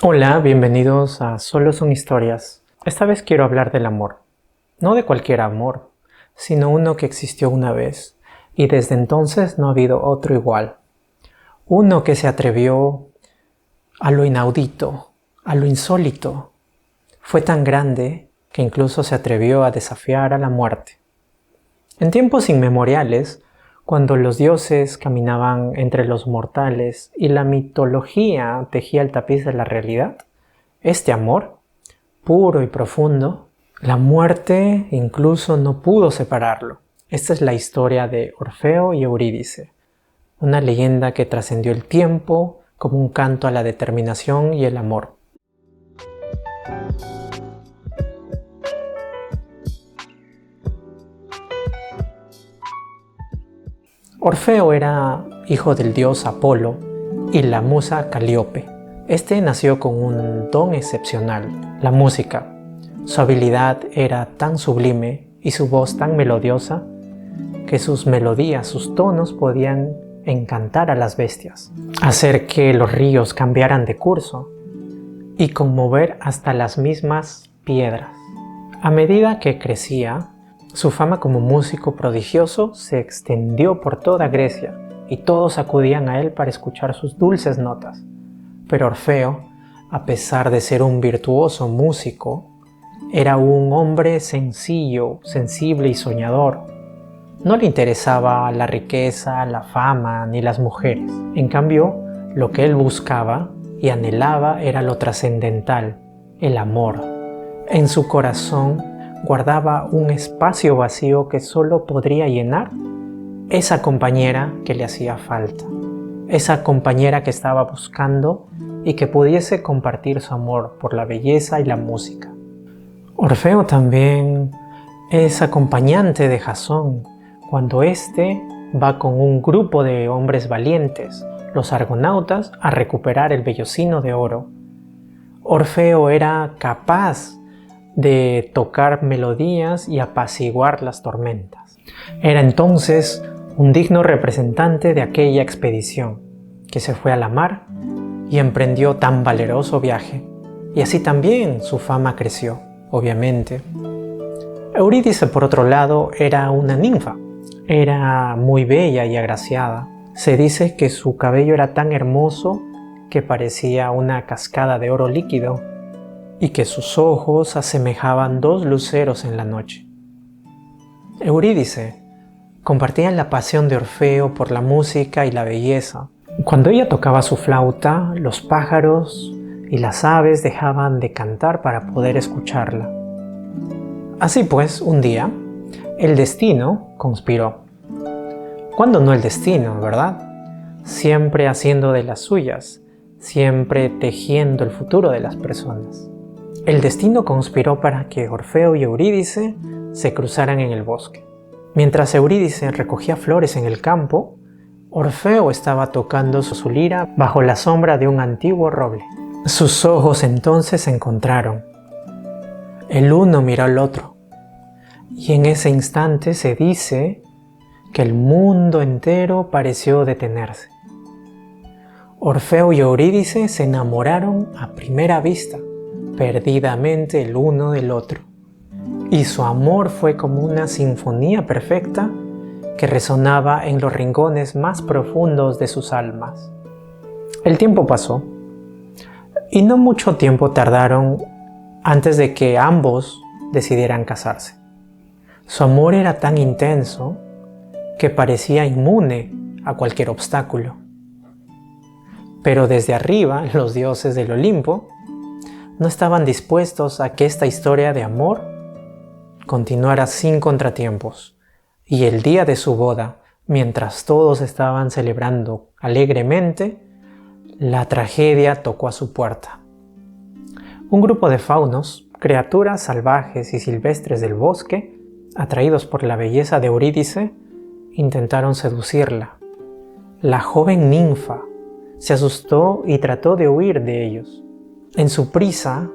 Hola, bienvenidos a Solo son historias. Esta vez quiero hablar del amor. No de cualquier amor, sino uno que existió una vez y desde entonces no ha habido otro igual. Uno que se atrevió a lo inaudito, a lo insólito. Fue tan grande que incluso se atrevió a desafiar a la muerte. En tiempos inmemoriales, cuando los dioses caminaban entre los mortales y la mitología tejía el tapiz de la realidad, este amor, puro y profundo, la muerte incluso no pudo separarlo. Esta es la historia de Orfeo y Eurídice, una leyenda que trascendió el tiempo como un canto a la determinación y el amor. Orfeo era hijo del dios Apolo y la musa Calíope. Este nació con un don excepcional, la música. Su habilidad era tan sublime y su voz tan melodiosa que sus melodías, sus tonos podían encantar a las bestias, hacer que los ríos cambiaran de curso y conmover hasta las mismas piedras. A medida que crecía, su fama como músico prodigioso se extendió por toda Grecia y todos acudían a él para escuchar sus dulces notas. Pero Orfeo, a pesar de ser un virtuoso músico, era un hombre sencillo, sensible y soñador. No le interesaba la riqueza, la fama ni las mujeres. En cambio, lo que él buscaba y anhelaba era lo trascendental, el amor. En su corazón guardaba un espacio vacío que solo podría llenar esa compañera que le hacía falta, esa compañera que estaba buscando y que pudiese compartir su amor por la belleza y la música. Orfeo también es acompañante de Jasón cuando éste va con un grupo de hombres valientes, los argonautas, a recuperar el vellocino de oro. Orfeo era capaz de tocar melodías y apaciguar las tormentas. Era entonces un digno representante de aquella expedición que se fue a la mar y emprendió tan valeroso viaje, y así también su fama creció, obviamente. Eurídice, por otro lado, era una ninfa. Era muy bella y agraciada. Se dice que su cabello era tan hermoso que parecía una cascada de oro líquido y que sus ojos asemejaban dos luceros en la noche. Eurídice compartía la pasión de Orfeo por la música y la belleza. Cuando ella tocaba su flauta, los pájaros y las aves dejaban de cantar para poder escucharla. Así pues, un día, el destino conspiró. ¿Cuándo no el destino, verdad? Siempre haciendo de las suyas, siempre tejiendo el futuro de las personas. El destino conspiró para que Orfeo y Eurídice se cruzaran en el bosque. Mientras Eurídice recogía flores en el campo, Orfeo estaba tocando su lira bajo la sombra de un antiguo roble. Sus ojos entonces se encontraron. El uno miró al otro, y en ese instante se dice que el mundo entero pareció detenerse. Orfeo y Eurídice se enamoraron a primera vista, perdidamente el uno del otro, y su amor fue como una sinfonía perfecta que resonaba en los rincones más profundos de sus almas. El tiempo pasó, y no mucho tiempo tardaron antes de que ambos decidieran casarse. Su amor era tan intenso que parecía inmune a cualquier obstáculo. Pero desde arriba, los dioses del Olimpo no estaban dispuestos a que esta historia de amor continuara sin contratiempos, y el día de su boda, mientras todos estaban celebrando alegremente, la tragedia tocó a su puerta. Un grupo de faunos, criaturas salvajes y silvestres del bosque, atraídos por la belleza de Eurídice, intentaron seducirla. La joven ninfa se asustó y trató de huir de ellos. En su prisa,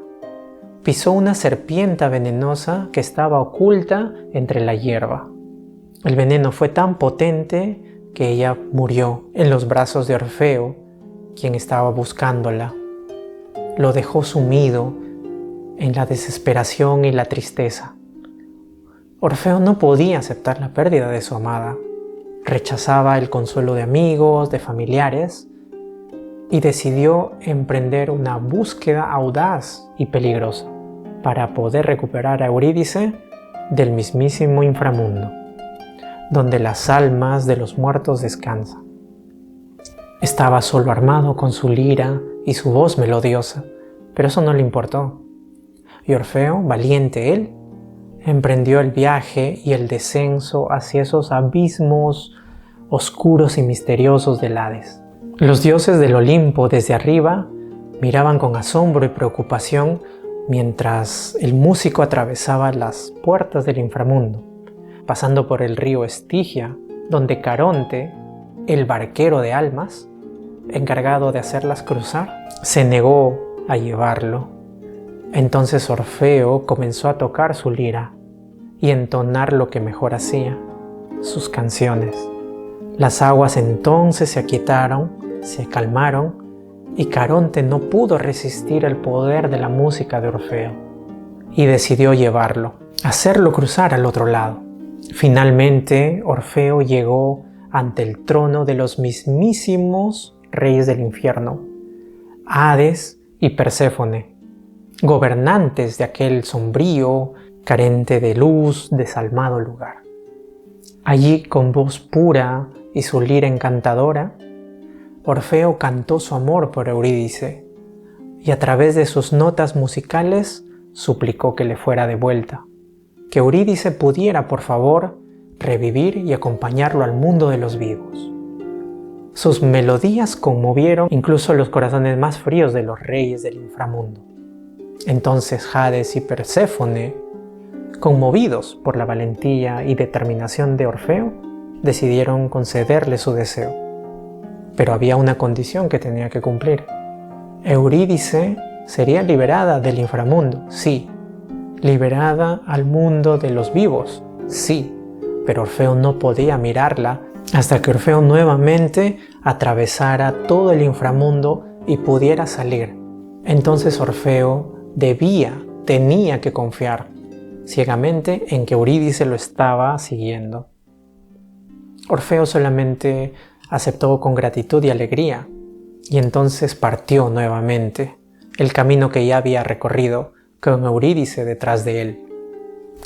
pisó una serpiente venenosa que estaba oculta entre la hierba. El veneno fue tan potente que ella murió en los brazos de Orfeo, quien estaba buscándola. lo dejó sumido en la desesperación y la tristeza. Orfeo no podía aceptar la pérdida de su amada. Rechazaba el consuelo de amigos, de familiares, y decidió emprender una búsqueda audaz y peligrosa para poder recuperar a Eurídice del mismísimo inframundo, donde las almas de los muertos descansan. Estaba solo armado con su lira y su voz melodiosa, pero eso no le importó. Y Orfeo, valiente él, emprendió el viaje y el descenso hacia esos abismos oscuros y misteriosos del Hades. Los dioses del Olimpo desde arriba miraban con asombro y preocupación mientras el músico atravesaba las puertas del inframundo, pasando por el río Estigia, donde Caronte, el barquero de almas, encargado de hacerlas cruzar, se negó a llevarlo. Entonces Orfeo comenzó a tocar su lira y entonar lo que mejor hacía, sus canciones. Las aguas entonces se aquietaron, se calmaron, y Caronte no pudo resistir el poder de la música de Orfeo y decidió llevarlo, hacerlo cruzar al otro lado. Finalmente Orfeo llegó ante el trono de los mismísimos reyes del infierno, Hades y Perséfone, gobernantes de aquel sombrío, carente de luz, desalmado lugar. Allí, con voz pura y su lira encantadora, Orfeo cantó su amor por Eurídice y a través de sus notas musicales suplicó que le fuera devuelta, que Eurídice pudiera, por favor, revivir y acompañarlo al mundo de los vivos. Sus melodías conmovieron incluso los corazones más fríos de los reyes del inframundo. Entonces Hades y Perséfone, conmovidos por la valentía y determinación de Orfeo, decidieron concederle su deseo. Pero había una condición que tenía que cumplir. Eurídice sería liberada del inframundo, sí. Liberada al mundo de los vivos, sí. Pero Orfeo no podía mirarla hasta que Orfeo nuevamente atravesara todo el inframundo y pudiera salir. Entonces Orfeo tenía que confiar ciegamente en que Eurídice lo estaba siguiendo. Orfeo solamente aceptó con gratitud y alegría, y entonces partió nuevamente el camino que ya había recorrido con Eurídice detrás de él.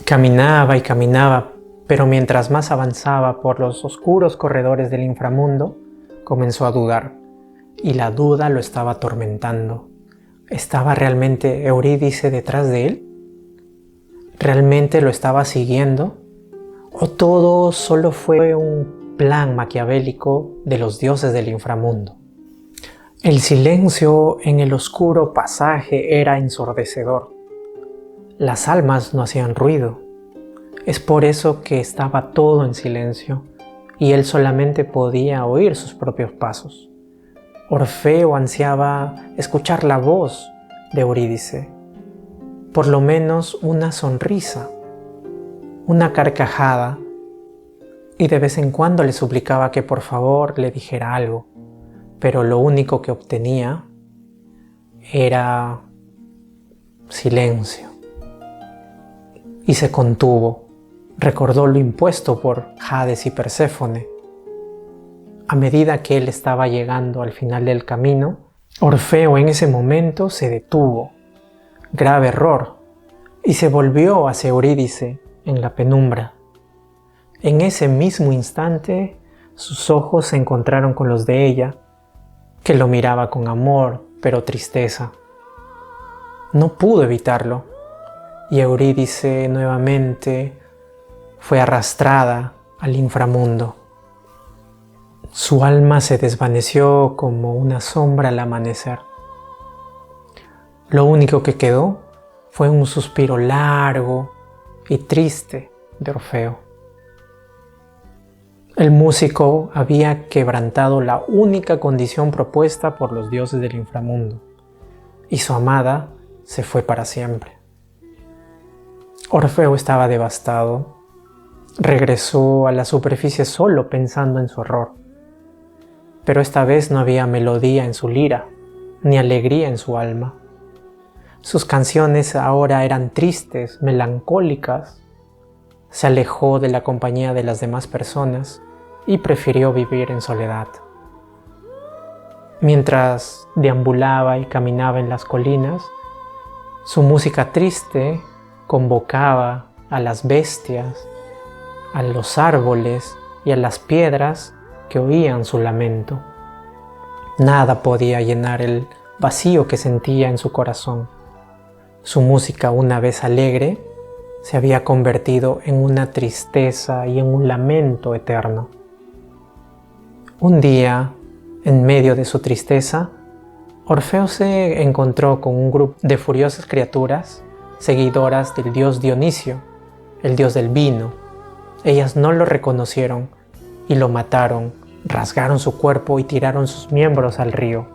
Caminaba y caminaba, pero mientras más avanzaba por los oscuros corredores del inframundo, comenzó a dudar, y la duda lo estaba atormentando. ¿Estaba realmente Eurídice detrás de él? ¿Realmente lo estaba siguiendo? ¿O todo solo fue un plan maquiavélico de los dioses del inframundo? El silencio en el oscuro pasaje era ensordecedor. Las almas no hacían ruido. Es por eso que estaba todo en silencio y él solamente podía oír sus propios pasos. Orfeo ansiaba escuchar la voz de Eurídice, por lo menos una sonrisa, una carcajada, y de vez en cuando le suplicaba que por favor le dijera algo, pero lo único que obtenía era silencio. Y se contuvo, recordó lo impuesto por Hades y Perséfone. A medida que él estaba llegando al final del camino, Orfeo en ese momento se detuvo, grave error, y se volvió hacia Eurídice en la penumbra. En ese mismo instante, sus ojos se encontraron con los de ella, que lo miraba con amor, pero tristeza. No pudo evitarlo, y Eurídice nuevamente fue arrastrada al inframundo. Su alma se desvaneció como una sombra al amanecer. Lo único que quedó fue un suspiro largo y triste de Orfeo. El músico había quebrantado la única condición propuesta por los dioses del inframundo, y su amada se fue para siempre. Orfeo estaba devastado. Regresó a la superficie solo pensando en su horror. Pero esta vez no había melodía en su lira, ni alegría en su alma. Sus canciones ahora eran tristes, melancólicas. Se alejó de la compañía de las demás personas y prefirió vivir en soledad. Mientras deambulaba y caminaba en las colinas, su música triste convocaba a las bestias, a los árboles y a las piedras que oían su lamento. Nada podía llenar el vacío que sentía en su corazón. Su música, una vez alegre, se había convertido en una tristeza y en un lamento eterno. Un día, en medio de su tristeza, Orfeo se encontró con un grupo de furiosas criaturas, seguidoras del dios Dionisio, el dios del vino. Ellas no lo reconocieron y lo mataron, rasgaron su cuerpo y tiraron sus miembros al río.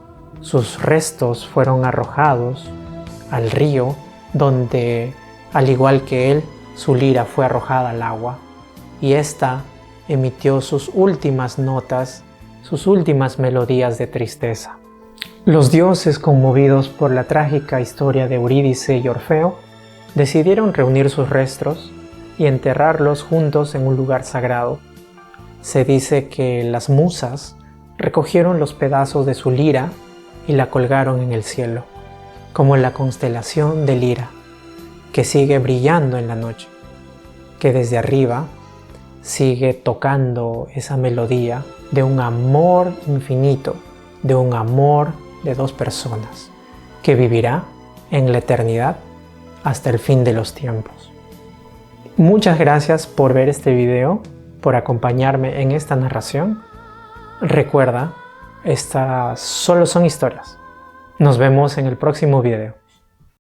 Sus restos fueron arrojados al río, donde, al igual que él, su lira fue arrojada al agua, y ésta emitió sus últimas notas, sus últimas melodías de tristeza. Los dioses, conmovidos por la trágica historia de Eurídice y Orfeo, decidieron reunir sus restos y enterrarlos juntos en un lugar sagrado. Se dice que las musas recogieron los pedazos de su lira y la colgaron en el cielo, como la constelación de Lira, que sigue brillando en la noche, que desde arriba sigue tocando esa melodía de un amor infinito, de un amor de dos personas, que vivirá en la eternidad hasta el fin de los tiempos. Muchas gracias por ver este video, por acompañarme en esta narración. Recuerda, estas solo son historias. Nos vemos en el próximo video.